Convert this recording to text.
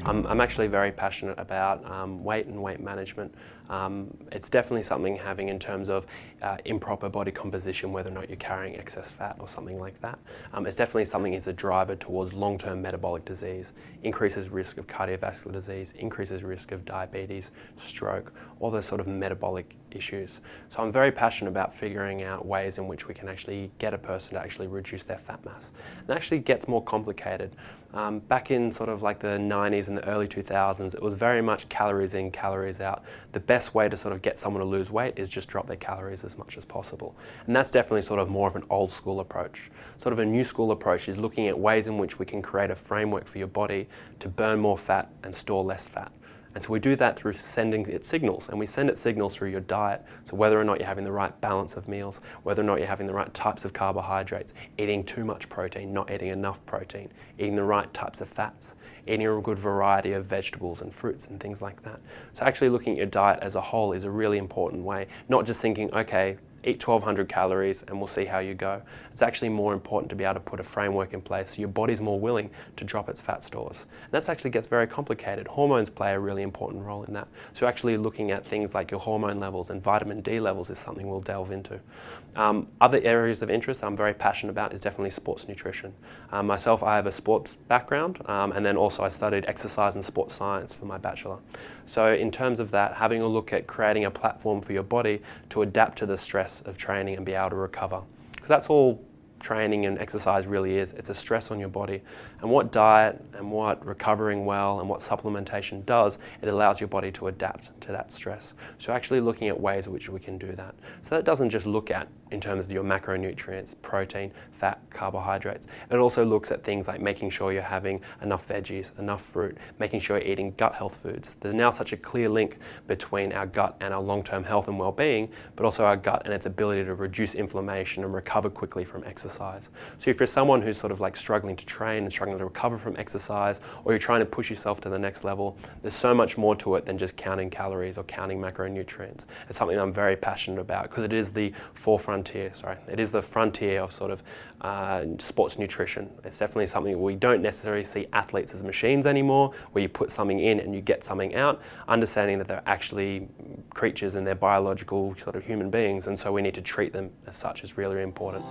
I'm actually very passionate about weight and weight management. It's definitely something having in terms of improper body composition, whether or not you're carrying excess fat or something like that. It's definitely something that's a driver towards long-term metabolic disease, increases risk of cardiovascular disease, increases risk of diabetes, stroke, all those sort of metabolic issues. So I'm very passionate about figuring out ways in which we can actually get a person to actually reduce their fat mass. And it actually gets more complicated. Back in sort of like the 90s and the early 2000s, it was very much calories in, calories out. The best way to sort of get someone to lose weight is just drop their calories as much as possible. And that's definitely sort of more of an old school approach. Sort of a new school approach is looking at ways in which we can create a framework for your body to burn more fat and store less fat. And so we do that through sending it signals, and we send it signals through your diet. So whether or not you're having the right balance of meals, whether or not you're having the right types of carbohydrates, eating too much protein, not eating enough protein, eating the right types of fats, eating a good variety of vegetables and fruits and things like that. So actually looking at your diet as a whole is a really important way, not just thinking, okay, eat 1,200 calories and we'll see how you go. It's actually more important to be able to put a framework in place so your body's more willing to drop its fat stores. And that actually gets very complicated. Hormones play a really important role in that. So actually looking at things like your hormone levels and vitamin D levels is something we'll delve into. Other areas of interest that I'm very passionate about is definitely sports nutrition. Myself, I have a sports background, and then also I studied exercise and sports science for my bachelor. So in terms of that, having a look at creating a platform for your body to adapt to the stress of training and be able to recover. Because that's all training and exercise really is. It's a stress on your body. And what diet and what recovering well and what supplementation does, it allows your body to adapt to that stress. So actually looking at ways in which we can do that. So that doesn't just look at in terms of your macronutrients, protein, fat, carbohydrates. It also looks at things like making sure you're having enough veggies, enough fruit, making sure you're eating gut health foods. There's now such a clear link between our gut and our long-term health and well-being, but also our gut and its ability to reduce inflammation and recover quickly from exercise. So if you're someone who's sort of like struggling to train and struggling to recover from exercise, or you're trying to push yourself to the next level, there's so much more to it than just counting calories or counting macronutrients. It's something I'm very passionate about because it is the it is the frontier of sort of sports nutrition. It's definitely something we don't necessarily see athletes as machines anymore, where you put something in and you get something out, understanding that they're actually creatures and they're biological sort of human beings, and so we need to treat them as such is really important.